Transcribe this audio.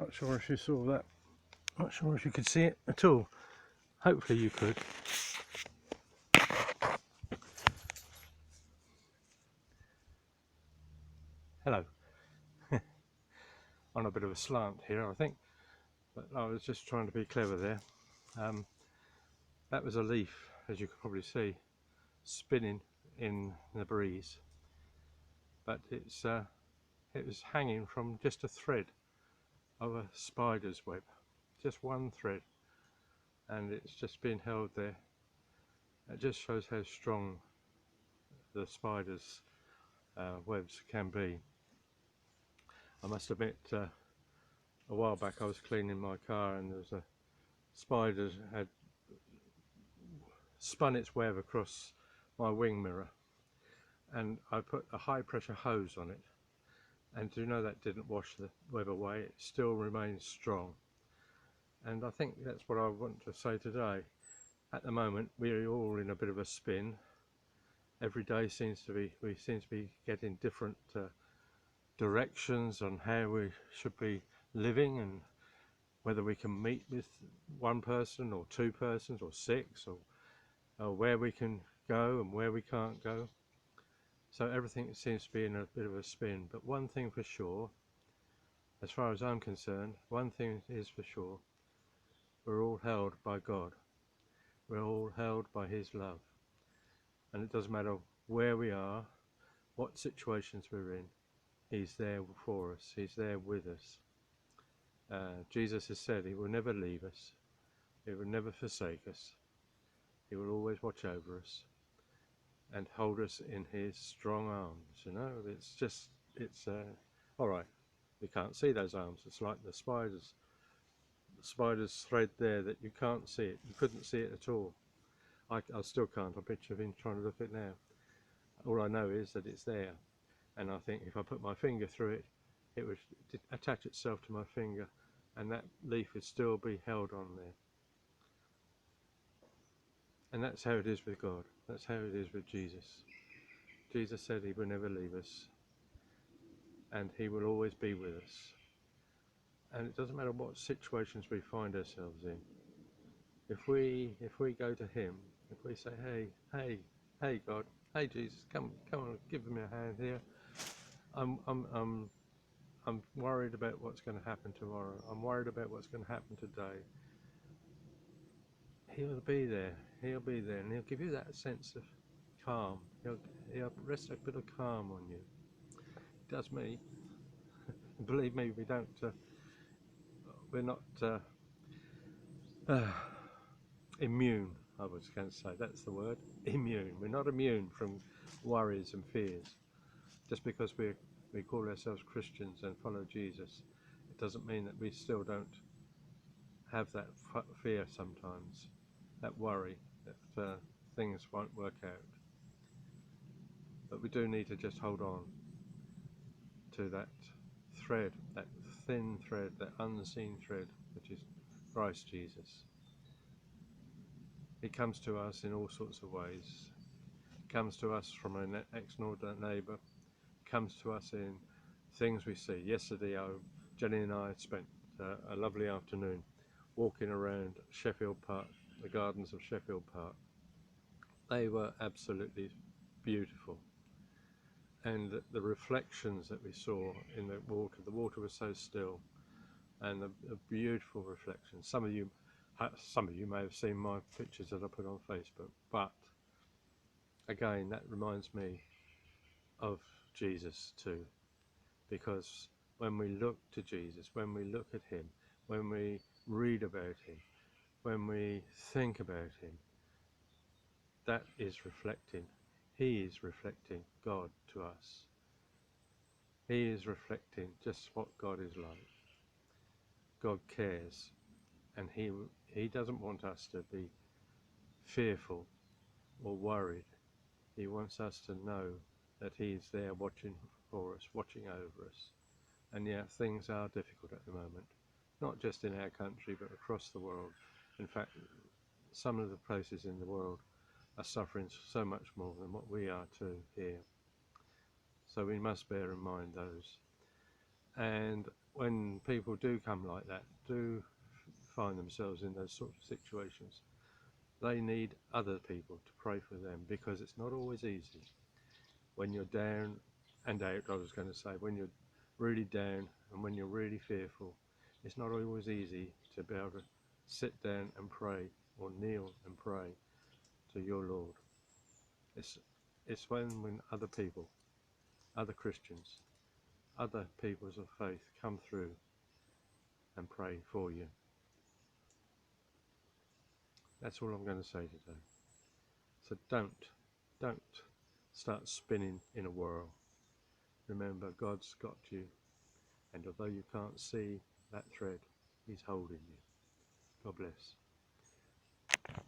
Not sure if you saw that. Not sure if you could see it at all. Hopefully you could. Hello. On a bit of a slant here, I think, but I was just trying to be clever there. That was a leaf, as you can probably see, spinning in the breeze, but it was hanging from just a thread of a spider's web, just one thread, and it's just been held there. It just shows how strong the spider's webs can be. I must admit, a while back I was cleaning my car and there was a spider had spun its web across my wing mirror, and I put a high pressure hose on it, and do you know that didn't wash the web away? It still remains strong. And I think that's what I want to say today. At the moment we're all in a bit of a spin. Every day we seem to be getting different directions on how we should be living, and whether we can meet with one person or two persons or six, or where we can go and where we can't go. So everything seems to be in a bit of a spin. But one thing for sure, as far as I'm concerned, one thing is for sure: we're all held by God. We're all held by His love, and it doesn't matter where we are, what situations we're in, He's there for us. He's there with us. Jesus has said He will never leave us. He will never forsake us. He will always watch over us and hold us in His strong arms. You know, it's all right. We can't see those arms. It's like the spider's thread there that you can't see it. You couldn't see it at all. I still can't. I bet you've been trying to look at it now. All I know is that it's there, and I think if I put my finger through it, it would attach itself to my finger, and that leaf would still be held on there. And that's how it is with God. That's how it is with Jesus. Jesus said He will never leave us, and He will always be with us. And it doesn't matter what situations we find ourselves in. If we go to Him, if we say, hey God, hey Jesus, come on, give me a hand here. I'm worried about what's going to happen tomorrow. I'm worried about what's going to happen today. He'll be there. He'll be there, and He'll give you that sense of calm. He'll rest a bit of calm on you. It does me. Believe me, we're not immune. I was going to say, that's the word, immune. We're not immune from worries and fears. Just because we call ourselves Christians and follow Jesus, it doesn't mean that we still don't have that fear sometimes, that worry that things won't work out. But we do need to just hold on to that thread, that thin thread, that unseen thread, which is Christ Jesus. He comes to us in all sorts of ways. He comes to us from an ex-door neighbour. He comes to us in things we see. Yesterday, Jenny and I spent a lovely afternoon walking around Sheffield Park, the gardens of Sheffield Park. They were absolutely beautiful. And the reflections that we saw in the water was so still, and the beautiful reflections. Some of you may have seen my pictures that I put on Facebook, but again, that reminds me of Jesus too, because when we look to Jesus, when we look at Him, when we read about Him, when we think about Him, that is reflecting. He is reflecting God to us. He is reflecting just what God is like. God cares, and He doesn't want us to be fearful or worried. He wants us to know that He is there watching for us, watching over us. And yeah, things are difficult at the moment, not just in our country, but across the world. In fact, some of the places in the world are suffering so much more than what we are too here. So we must bear in mind those. And when people do come like that, do find themselves in those sorts of situations, they need other people to pray for them, because it's not always easy when you're down and out. I was going to say, when you're really down and when you're really fearful, it's not always easy to be able to sit down and pray, or kneel and pray to your Lord. It's when other people, other Christians, other peoples of faith come through and pray for you. That's all I'm going to say today. So don't start spinning in a whirl. Remember, God's got you, and although you can't see that thread, He's holding you. God bless.